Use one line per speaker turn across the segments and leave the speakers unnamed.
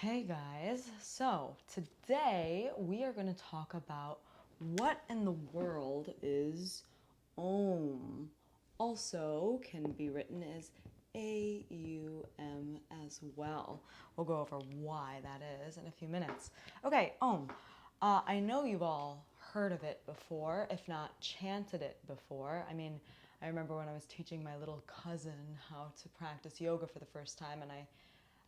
Hey guys, so today we are going to talk about what in the world is Om. Also can be written as A-U-M as well. We'll go over why that is in a few minutes. Okay, Om. I know you've all heard of it before, if not chanted it before. I remember when I was teaching my little cousin how to practice yoga for the first time, and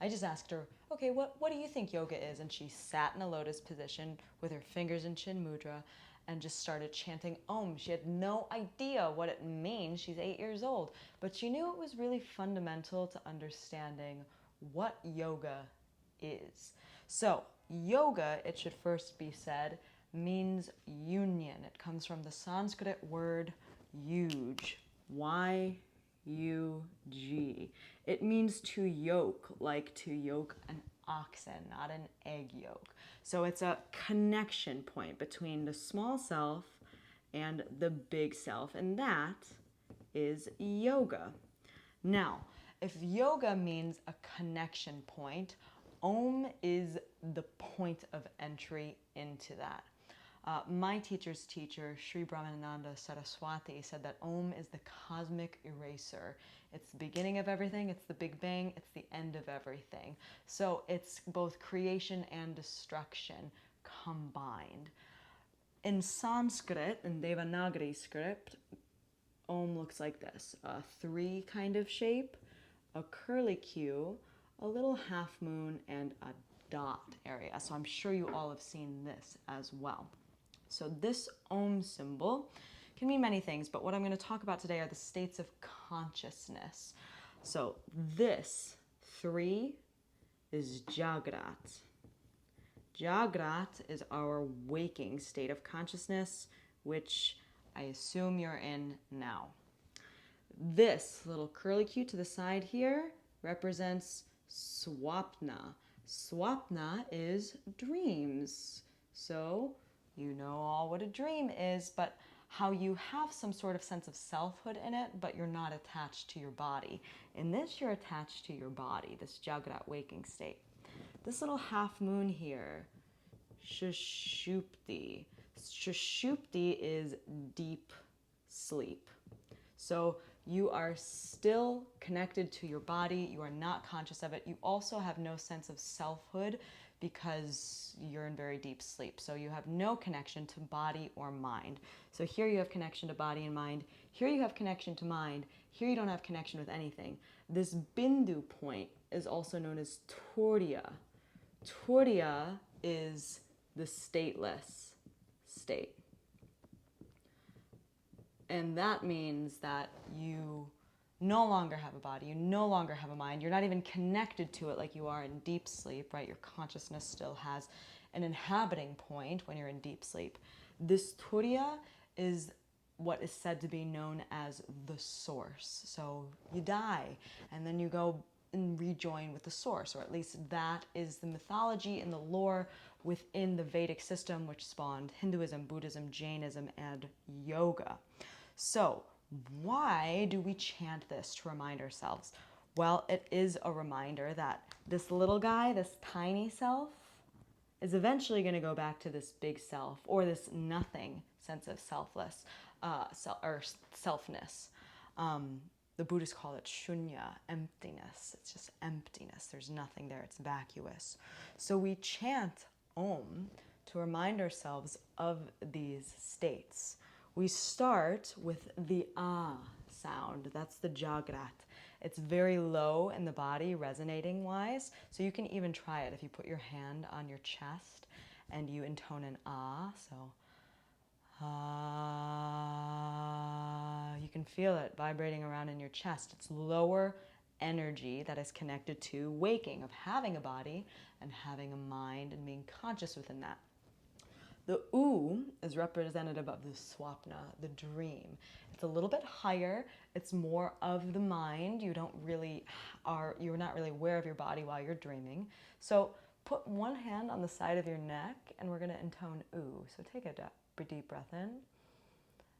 I just asked her, okay, what do you think yoga is? And she sat in a lotus position with her fingers in Chin Mudra and just started chanting Om. She had no idea what it means. She's 8 years old. But she knew it was really fundamental to understanding what yoga is. So, yoga, it should first be said, means union. It comes from the Sanskrit word yuj. Y-U-G. It means to yoke, like to yoke an oxen, not an egg yolk. So it's a connection point between the small self and the big self, and that is yoga. Now, if yoga means a connection point, Om is the point of entry into that. My teacher's teacher, Sri Brahmananda Saraswati, said that Om is the cosmic eraser. It's the beginning of everything, it's the Big Bang, it's the end of everything. So it's both creation and destruction combined. In Sanskrit, in Devanagari script, Om looks like this: a 3 kind of shape, a curly Q, a little half moon, and a dot area. So I'm sure you all have seen this as well. So this Om symbol can mean many things, but what I'm going to talk about today are the states of consciousness. So this 3 is Jagrat. Jagrat is our waking state of consciousness, which I assume you're in now. This little curly Q to the side here represents Swapna. Swapna is dreams. So you know all what a dream is, but how you have some sort of sense of selfhood in it, but you're not attached to your body. In this, you're attached to your body, this Jagrat waking state. This little half moon here, Shushupti. Shushupti is deep sleep. So you are still connected to your body. You are not conscious of it. You also have no sense of selfhood because you're in very deep sleep. So you have no connection to body or mind. So here you have connection to body and mind. Here you have connection to mind. Here you don't have connection with anything. This Bindu point is also known as Turiya. Turiya is the stateless state. And that means that you no longer have a body, you no longer have a mind, you're not even connected to it like you are in deep sleep, right? Your consciousness still has an inhabiting point when you're in deep sleep. This Turiya is what is said to be known as the source. So you die, and then you go and rejoin with the source, or at least that is the mythology and the lore within the Vedic system, which spawned Hinduism, Buddhism, Jainism, and yoga. So why do we chant this to remind ourselves? Well, it is a reminder that this little guy, this tiny self, is eventually going to go back to this big self, or this nothing sense of selfness. The Buddhists call it shunya, emptiness. It's just emptiness. There's nothing there. It's vacuous. So we chant Om to remind ourselves of these states. We start with the ah sound. That's the Jagrat. It's very low in the body, resonating wise. So you can even try it if you put your hand on your chest and you intone an ah. So ah, you can feel it vibrating around in your chest. It's lower energy that is connected to waking, of having a body and having a mind and being conscious within that. The U is representative of the swapna, the dream. It's a little bit higher. It's more of the mind. You're not really aware of your body while you're dreaming. So put one hand on the side of your neck, and we're going to intone U. So take a deep breath in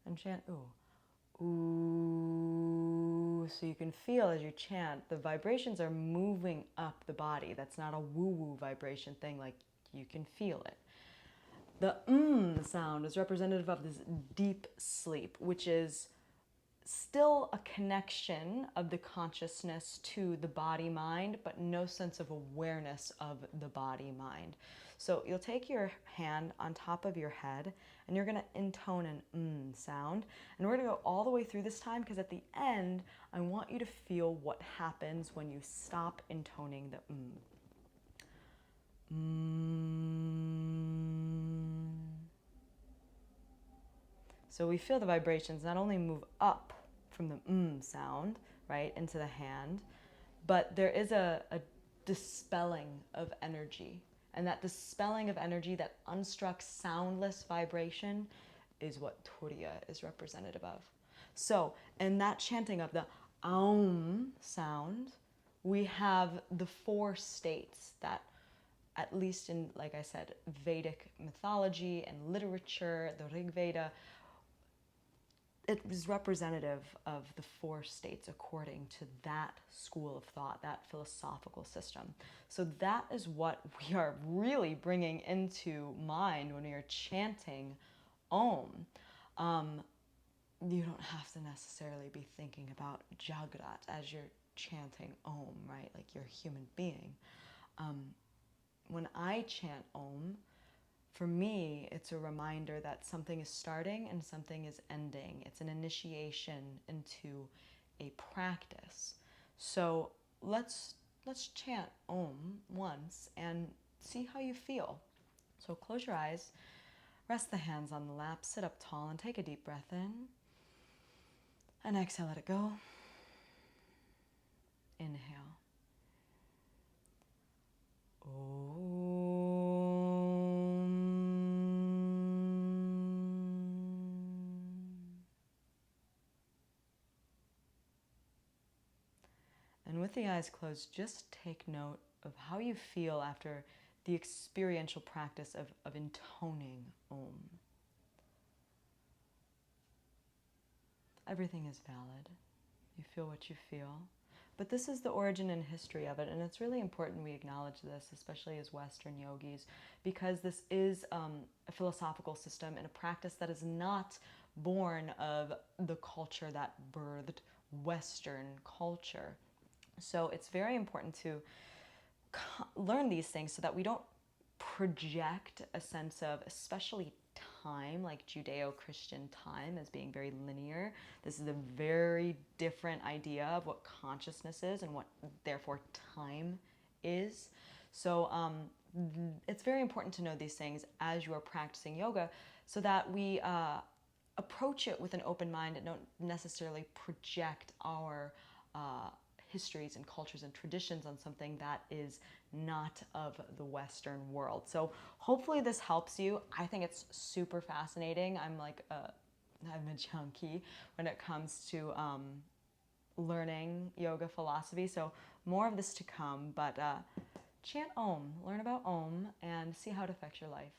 and chant U. Ooh. so you can feel as you chant, the vibrations are moving up the body. That's not a woo-woo vibration thing, like you can feel it. The sound is representative of this deep sleep, which is still a connection of the consciousness to the body-mind, but no sense of awareness of the body-mind. So you'll take your hand on top of your head and you're going to intone an sound. And we're going to go all the way through this time because at the end, I want you to feel what happens when you stop intoning the So we feel the vibrations not only move up from the sound, right, into the hand, but there is a dispelling of energy. And that dispelling of energy, that unstruck, soundless vibration, is what Turiya is representative of. So in that chanting of the Aum sound, we have the 4 states that, at least in, like I said, Vedic mythology and literature, the Rig Veda, it is representative of the 4 states according to that school of thought, that philosophical system. So that is what we are really bringing into mind when we are chanting Om. You don't have to necessarily be thinking about Jagrat as you're chanting Om, right? Like you're a human being. When I chant Om, for me, it's a reminder that something is starting and something is ending. It's an initiation into a practice. So let's chant Om once and see how you feel. So close your eyes, rest the hands on the lap, sit up tall, and take a deep breath in. And exhale, let it go. Inhale. And with the eyes closed, just take note of how you feel after the experiential practice of intoning Om. Everything is valid. You feel what you feel. But this is the origin and history of it, and it's really important we acknowledge this, especially as Western yogis, because this is a philosophical system and a practice that is not born of the culture that birthed Western culture. So it's very important to learn these things so that we don't project a sense of, especially time, like Judeo-Christian time, as being very linear. This is a very different idea of what consciousness is and what, therefore, time is. So it's very important to know these things as you are practicing yoga so that we approach it with an open mind and don't necessarily project our histories and cultures and traditions on something that is not of the Western world. So hopefully this helps you. I think it's super fascinating. I'm a junkie when it comes to learning yoga philosophy. So more of this to come, but chant Om, learn about Om, and see how it affects your life.